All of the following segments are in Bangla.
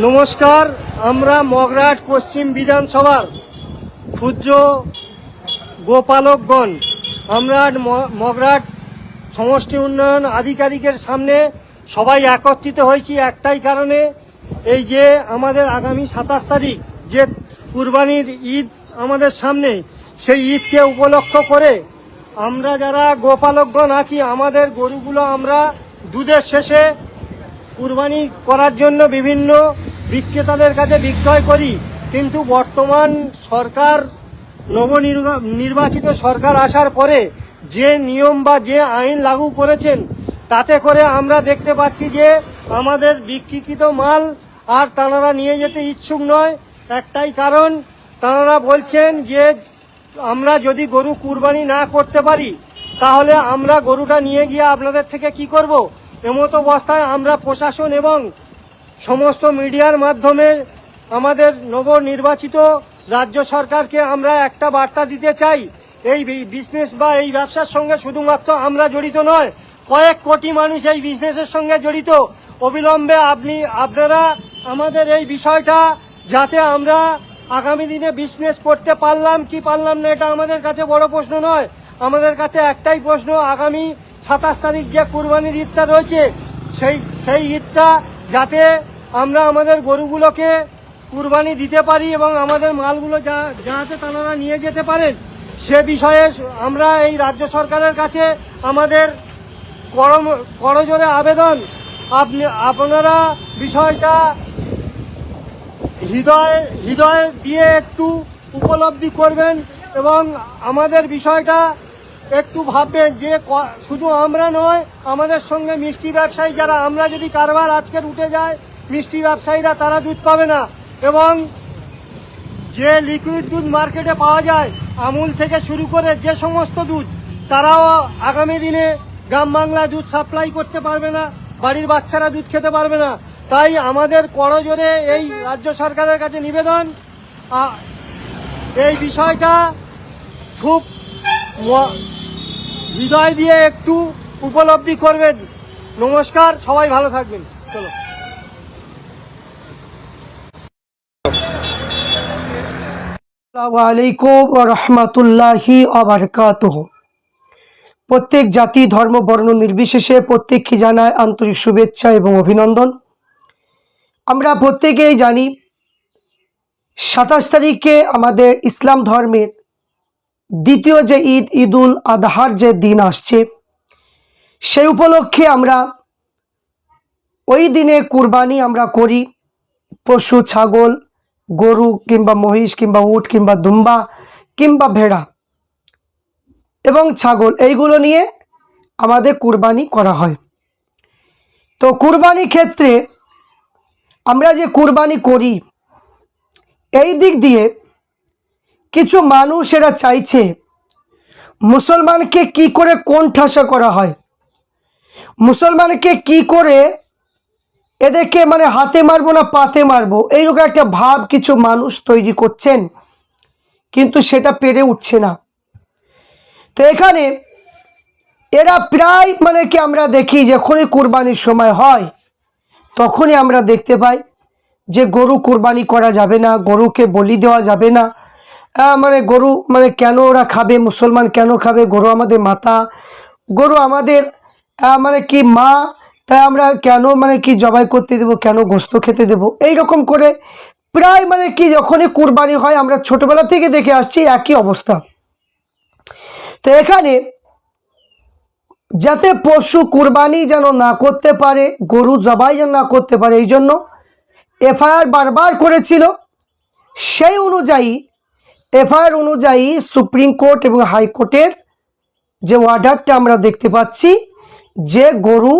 নমস্কার, আমরা মগরাট পশ্চিম বিধানসভার ক্ষুদ্র গোপালকগণ আমরা মগরাট সমষ্টি উন্নয়ন আধিকারিকের সামনে সবাই একত্রিত হয়েছি একটাই কারণে, এই যে আমাদের আগামী 27 তারিখ যে কুরবানির ঈদ আমাদের সামনে, সেই ঈদকে উপলক্ষ করে আমরা যারা গোপালকগণ আছি আমাদের গরুগুলো আমরা দুধের শেষে কুরবানি করার জন্য বিভিন্ন বিক্রেতাদের কাছে বিক্রয় করি। কিন্তু বর্তমান সরকার, নবনির্বাচিত সরকার আসার পরে যে নিয়ম বা যে আইন লাগু করেছেন, তাতে করে আমরা দেখতে পাচ্ছি যে আমাদের বিক্রিকৃত মাল আর তাঁরা নিয়ে যেতে ইচ্ছুক নয়। একটাই কারণ, তাঁরা বলছেন যে আমরা যদি গরু কুরবানি না করতে পারি তাহলে আমরা গরুটা নিয়ে গিয়ে আপনাদের থেকে কি করব। এমত অবস্থায় আমরা প্রশাসন এবং সমস্ত মিডিয়ার মাধ্যমে আমাদের নবনির্বাচিত রাজ্য সরকারকে আমরা একটা বার্তা দিতে চাই, এই বিজনেস বা এই ব্যবসার সঙ্গে শুধুমাত্র আমরা জড়িত নয়, কয়েক কোটি মানুষ এই বিজনেসের সঙ্গে জড়িত। অবিলম্বে আপনারা আমাদের এই বিষয়টা, যাতে আমরা আগামী দিনে বিজনেস করতে পারলাম কি পারলাম না এটা আমাদের কাছে বড় প্রশ্ন নয়, আমাদের কাছে একটাই প্রশ্ন, আগামী 27 তারিখ যে কুরবানির ঈদটা রয়েছে সেই ঈদটা যাতে আমরা আমাদের গরুগুলোকে কুরবানি দিতে পারি এবং আমাদের মালগুলো যাতে তারা নিয়ে যেতে পারেন, সে বিষয়ে আমরা এই রাজ্য সরকারের কাছে আমাদের করজোরে আবেদন, আপনারা বিষয়টা হৃদয় দিয়ে একটু উপলব্ধি করবেন এবং আমাদের বিষয়টা একটু ভাববেন যে শুধু আমরা নয়, আমাদের সঙ্গে মিষ্টি ব্যবসায়ী যারা, আমরা যদি কারবার আজকের উঠে যায় মিষ্টি ব্যবসায়ীরা তারা দুধ পাবে না, এবং যে লিকুইড দুধ মার্কেটে পাওয়া যায় আমুল থেকে শুরু করে যে সমস্ত দুধ, তারাও আগামী দিনে গ্রাম বাংলায় দুধ সাপ্লাই করতে পারবে না, বাড়ির বাচ্চারা দুধ খেতে পারবে না। তাই আমাদের করজোরে এই রাজ্য সরকারের কাছে নিবেদন, এই বিষয়টা খুব হৃদয় দিয়ে একটু উপলব্ধি করবেন। নমস্কার, সবাই ভালো থাকবেন। চলো। আসসালামু আলাইকুম ওয়া রাহমাতুল্লাহি ওয়া বারাকাতুহু। প্রত্যেক জাতি ধর্ম বর্ণ নির্বিশেষে প্রত্যেককে জানায় আন্তরিক শুভেচ্ছা এবং অভিনন্দন। আমরা প্রত্যেকেই জানি 27 তারিখে আমাদের ইসলাম ধর্মের দ্বিতীয় যে ঈদ, ঈদুল আজহার যে দিন আসছে, সেই উপলক্ষে আমরা ওই দিনে কুরবানি আমরা করি। পশু, ছাগল, গরু কিংবা মহিষ কিংবা উট কিংবা দুম্বা কিংবা ভেড়া এবং ছাগল, এইগুলো নিয়ে আমাদের কুরবানি করা হয়। তো কুরবানি ক্ষেত্রে আমরা যে কুরবানি করি, এই দিক দিয়ে কিছু মানুষ এরা চাইছে মুসলমানকে কি করে কোণঠাসা করা হয়, মুসলমানকে কি করে এদেরকে হাতে মারবো না পাতে মারবো, এইরকম একটা ভাব কিছু মানুষ তৈরি করছেন, কিন্তু সেটা পেরে উঠছে না। তো এখানে এরা প্রায় কি আমরা দেখি যখনই কুরবানির সময় হয় তখনই আমরা দেখতে পাই যে গরু কুরবানি করা যাবে না, গরুকে বলি দেওয়া যাবে না, গরু কেন ওরা খাবে, মুসলমান কেন খাবে, গরু আমাদের মাতা, গরু আমাদের কি মা, তাই আমরা কেন কি জবাই করতে দেব, কেন গোস্ত খেতে দেব, এইরকম করে প্রায় কি যখনই কুরবানি হয় আমরা ছোটবেলা থেকে দেখে আসছি একই অবস্থা। তো এখানে যাতে পশু কুরবানি যেন না করতে পারে, গরু জবাই যেন না করতে পারে, এই জন্য এফআইআর বারবার করেছিল। সেই অনুযায়ী এফআইআর অনুযায়ী সুপ্রিম কোর্ট এবং হাইকোর্টের যে অর্ডারটা আমরা দেখতে পাচ্ছি যে গরু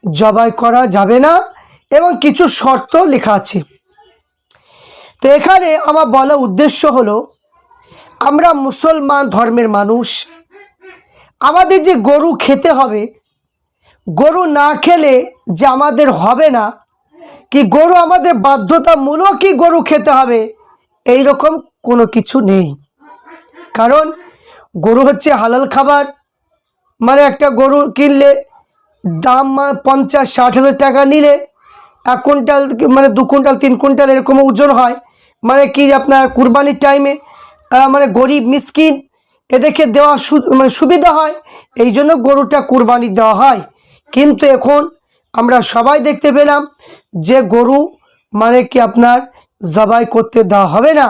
জবাই করা যাবে না এবং কিছু শর্ত লেখা আছে। তো এখানে আমার বলা উদ্দেশ্য হলো, আমরা মুসলমান ধর্মের মানুষ, আমাদের যে গরু খেতে হবে, গরু না খেলে যে আমাদের হবে না, কি গরু আমাদের বাধ্যতামূলকই গরু খেতে হবে এই রকম কোনো কিছু নেই। কারণ গরু হচ্ছে হালাল খাবার, একটা গরু কিনলে দাম 50-60 হাজার টাকা নিলে 1 কুইন্টাল মানে 2 কুইন্টাল 3 কুইন্টাল এরকম ওজন হয়। মানে কি আপনার কুরবানির টাইমে মানে গরিব মিসকিন এদেরকে দেওয়া মানে সুবিধা হয়, এই জন্য গরুটা কুরবানি দেওয়া হয়। কিন্তু এখন আমরা সবাই দেখতে পেলাম যে গরু মানে কি আপনার জবাই করতে দেওয়া হবে না,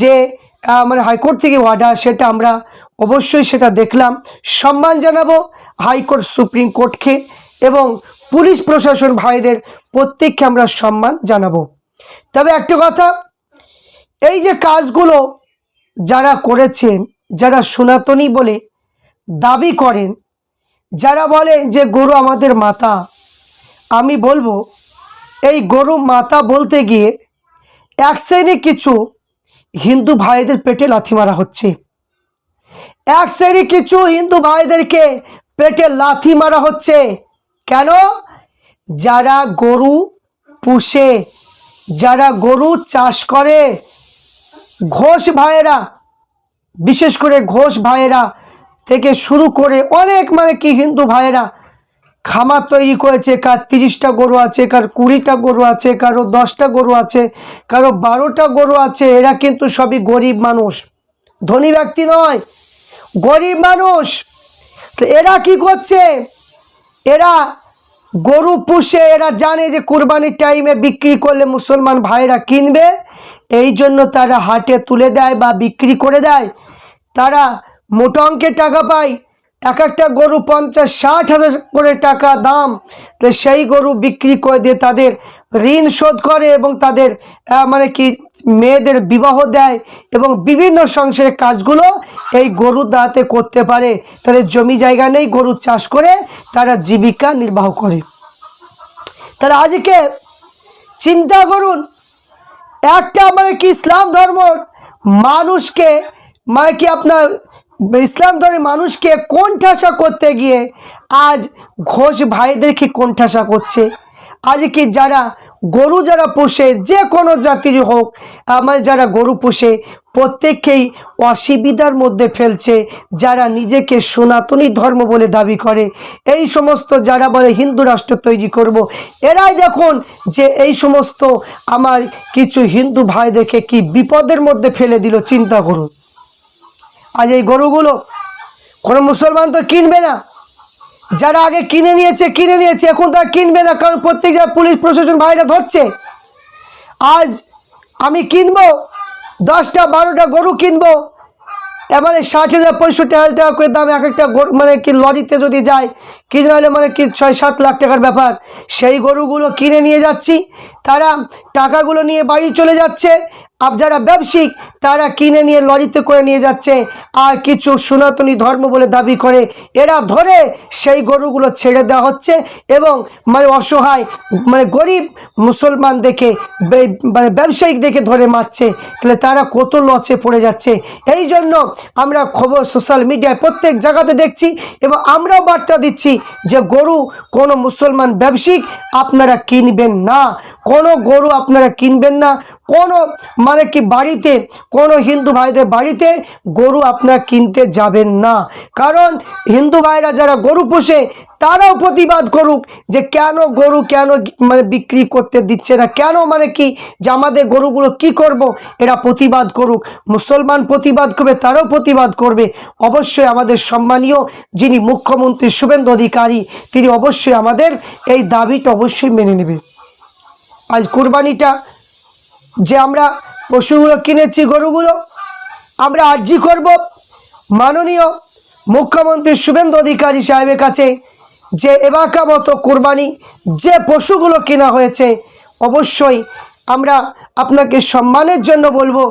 যে মানে হাইকোর্ট থেকে অর্ডার, সেটা আমরা অবশ্যই সেটা দেখলাম। সম্মান জানাবো হাইকোর্ট সুপ্রিম কোর্টকে এবং পুলিশ প্রশাসন ভাইদের প্রত্যেককে আমরা সম্মান জানাবো। তবে একটা কথা, এই যে কাজগুলো যারা করেছেন, যারা সনাতনী বলে দাবি করেন, যারা বলেন যে গরু আমাদের মাতা, আমি বলবো এই গরু মাতা বলতে গিয়ে এক শ্রেণী কিছু হিন্দু ভাইদের পেটে লাথি মারা হচ্ছে। এক শ্রেণী কিছু হিন্দু ভাইদেরকে পেটে লাথি মারা হচ্ছে। কেন? যারা গরু পুষে, যারা গরু চাষ করে, ঘোষ ভাইয়েরা, বিশেষ করে ঘোষ ভাইয়েরা থেকে শুরু করে অনেক মানে কি হিন্দু ভাইয়েরা খামার তৈরি করেছে। কার 30টা গরু আছে, কার 20টা গরু আছে, কারো 10টা গরু আছে, কারো 12টা গরু আছে। এরা কিন্তু সবই গরিব মানুষ, ধনী ব্যক্তি নয়, গরিব মানুষ। তো এরা কি করছে? এরা গরু পুষে, এরা জানে যে কুরবানির টাইমে বিক্রি করলে মুসলমান ভাইরা কিনবে, এই জন্য তারা হাটে তুলে দেয় বা বিক্রি করে দেয়। তারা মোটা অঙ্কের টাকা পায়। এক একটা গরু 50-60 হাজার করে টাকা দাম। তো সেই গরু বিক্রি করে দিয়ে তাদের ঋণ শোধ করে এবং তাদের মানে কি মেয়েদের বিবাহ দেয় এবং বিভিন্ন সংসারের কাজগুলো এই গরুর দ্বারাতে করতে পারে। তাদের জমি জায়গা নেই, গরু চাষ করে তারা জীবিকা নির্বাহ করে। তারা আজকে চিন্তা করুন, একটা মানে কি ইসলাম ধর্ম মানুষকে মানে কি আপনার ইসলাম ধর্মের মানুষকে কোণঠাসা করতে গিয়ে আজ ঘোষ ভাইদেরকে কোণঠাসা করছে। আজ কি যারা গরু যারা পোষে, যে কোনো জাতির হোক, আমার যারা গরু পোষে প্রত্যেককেই অসুবিধার মধ্যে ফেলছে। যারা নিজেকে সনাতনী ধর্ম বলে দাবি করে, এই সমস্ত যারা বলে হিন্দু রাষ্ট্র তৈরি করব, এরাই দেখুন যে এই সমস্ত আমার কিছু হিন্দু ভাইদেরকে কি বিপদের মধ্যে ফেলে দিল। চিন্তা করুন, আজ এই গরুগুলো কোনো মুসলমান তো কিনবে না। যারা আগে কিনে নিয়েছে এখন তারা কিনবে না, কারণ প্রত্যেক জায়গায় পুলিশ প্রশাসন ভাইরা ধরছে। আজ আমি কিনবো 10টা 12টা গরু কিনবো, এবারে 60,000-65,000 টাকা করে দাম এক একটা গরু, মানে কি লরিতে যদি যায় কিনে হলে মানে কি 6-7 লাখ টাকার ব্যাপার। সেই গরুগুলো কিনে নিয়ে যাচ্ছি, তারা টাকাগুলো নিয়ে বাড়ি চলে যাচ্ছে। আর যারা ব্যবসায়িক তারা কিনে নিয়ে লরিতে করে নিয়ে যাচ্ছে। আর কিছু সনাতনী ধর্ম বলে দাবি করে এরা ধরে সেই গরুগুলো ছেড়ে দেওয়া হচ্ছে এবং মানে অসহায় মানে গরিব মুসলমান দেখে মানে ব্যবসায়িক দেখে ধরে মারছে। তাহলে তারা কত লসে পড়ে যাচ্ছে। এই জন্য আমরা খবর সোশ্যাল মিডিয়ায় প্রত্যেক জায়গাতে দেখছি এবং আমরাও বার্তা দিচ্ছি যে গরু কোনো মুসলমান ব্যবসায়িক আপনারা কিনবেন না, কোনো গরু আপনারা কিনবেন না। কোনো মানে কি বাড়িতে কোনো হিন্দু ভাইদের বাড়িতে গরু আপনারা কিনতে যাবেন না। কারণ হিন্দু ভাইরা যারা গরু পোষে তারাও প্রতিবাদ করুক যে কেন গরু কেন মানে বিক্রি করতে দিচ্ছে না, কেন মানে কি যে আমাদের গরুগুলো কি করব, এরা প্রতিবাদ করুক। মুসলমান প্রতিবাদ করবে, তারাও প্রতিবাদ করবে। অবশ্যই আমাদের সম্মানীয় যিনি মুখ্যমন্ত্রী শুভেন্দু অধিকারী, তিনি অবশ্যই আমাদের এই দাবিটা অবশ্যই মেনে নেবে। আজ কুরবানিটা যে আমরা পশুগুলো কিনেছি, গরুগুলো, আমরা আর্জি করব মাননীয় মুখ্যমন্ত্রী শুভেন্দু অধিকারী সাহেবের কাছে যে এবাকা মতো কুরবানি যে পশুগুলো কেনা হয়েছে, অবশ্যই আমরা আপনাকে সম্মানের জন্য বলবো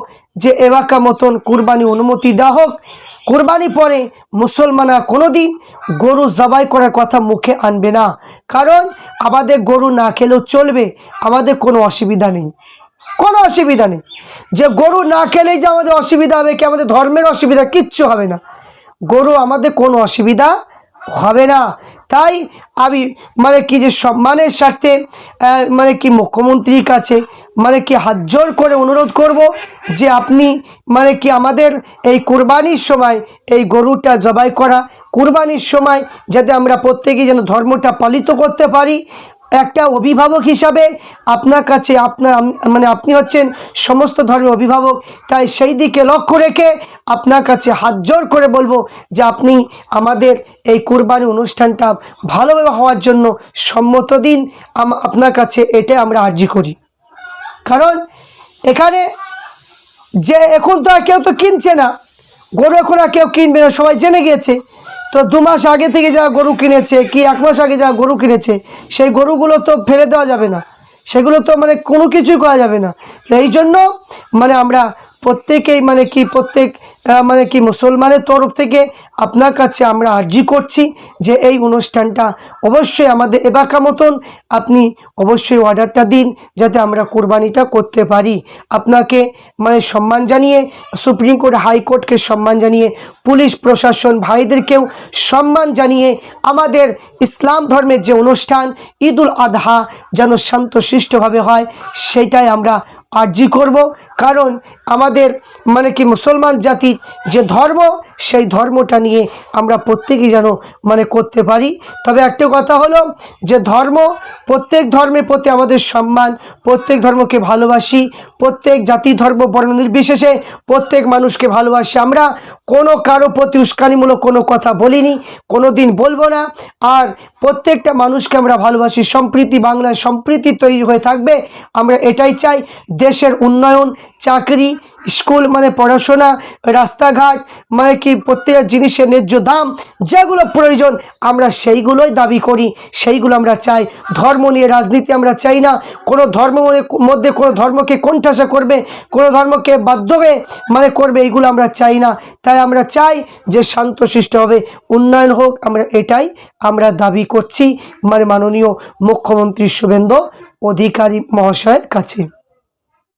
যে এবাকা মতন কুরবানি অনুমতি দেওয়া হোক। কুরবানি পরে মুসলমানরা কোনোদিন গরু জবাই করার কথা মুখে আনবে না, কারণ আমাদের গরু না খেলেও চলবে, আমাদের কোনো অসুবিধা নেই, কোনো অসুবিধা নেই। যে গরু না খেলেই যে আমাদের অসুবিধা হবে কি আমাদের ধর্মের অসুবিধা, কিচ্ছু হবে না। গরু আমাদের কোনো অসুবিধা হবে না। তাই আমি মানে কি যে সম্মানের স্বার্থে মানে কি মুখ্যমন্ত্রীর কাছে মানে কি হাত জোর করে অনুরোধ করব যে আপনি মানে কি আমাদের এই কুরবানির সময় এই গরুটা জবাই করা, কুরবানির সময় যাতে আমরা প্রত্যেকেই যেন ধর্মটা পালিত করতে পারি। একটা অভিভাবক হিসাবে আপনার কাছে মানে আপনি হচ্ছেন সমস্ত ধর্মের অভিভাবক, তাই সেই দিকে লক্ষ্য রেখে আপনার কাছে হাত জোর করে বলবো যে আপনি আমাদের এই কুরবানি অনুষ্ঠানটা ভালোভাবে হওয়ার জন্য সম্মত দিন। আপনার কাছে এটাই আমরা আর্জি করি। কারণ এখানে যে এখন তো আর কেউ তো কিনছে না গরু, এখন আর কেউ কিনবে না, সবাই জেনে গিয়েছে। তো 2 মাস আগে থেকে যা গরু কিনেছে কি 1 মাস আগে যা গরু কিনেছে সেই গরুগুলো তো ফেলে দেওয়া যাবে না, সেগুলো তো মানে কোনো কিছুই করা যাবে না। এই জন্য মানে আমরা প্রত্যেকেই মানে কি মানে কি মুসলমানের তরফ থেকে আপনার কাছে আমরা আর্জি করছি যে এই অনুষ্ঠানটা অবশ্যই আমাদের এবাকা মতন আপনি অবশ্যই অর্ডারটা দিন যাতে আমরা কোরবানিটা করতে পারি। আপনাকে মানে সম্মান জানিয়ে, সুপ্রিম কোর্ট হাইকোর্টকে সম্মান জানিয়ে, পুলিশ প্রশাসন ভাইদেরকেও সম্মান জানিয়ে আমাদের ইসলাম ধর্মের যে অনুষ্ঠান ঈদুল আদহা যেন শান্তশিষ্টভাবে হয় সেটাই আমরা আর্জি করব। কারণ আমাদের মানে কি মুসলমান জাতির যে ধর্ম সেই ধর্মটা নিয়ে আমরা প্রত্যেকেই যেন মানে করতে পারি। তবে একটা কথা হলো যে প্রত্যেক ধর্মের প্রতি আমাদের সম্মান, প্রত্যেক ধর্মকে ভালোবাসি, প্রত্যেক জাতি ধর্ম বর্ণ নির্বিশেষে প্রত্যেক মানুষকে ভালোবাসি। আমরা কোনো কারো প্রতি উস্কানিমূলক কোনো কথা বলিনি, কোনো দিন বলবো না। আর প্রত্যেকটা মানুষকে আমরা ভালোবাসি, সম্প্রীতি, বাংলায় সম্প্রীতি তৈরি হয়ে থাকবে, আমরা এটাই চাই। দেশের উন্নয়ন, চাকরি, স্কুল মানে পড়াশোনা, রাস্তাঘাট মানে কি প্রত্যেক জিনিসের ন্যায্য দাম যেগুলো প্রয়োজন আমরা সেইগুলোই দাবি করি, সেইগুলো আমরা চাই। ধর্ম নিয়ে রাজনীতি আমরা চাই না। কোনো ধর্মের মধ্যে কোনো ধর্মকে কোণঠাসা করবে, কোনো ধর্মকে বাধ্য হয়ে মানে করবে, এইগুলো আমরা চাই না। তাই আমরা চাই যে শান্তশিষ্টভাবে উন্নয়ন হোক, এটাই আমরা দাবি করছি মানে মাননীয় মুখ্যমন্ত্রী শুভেন্দু অধিকারী মহাশয়ের কাছে।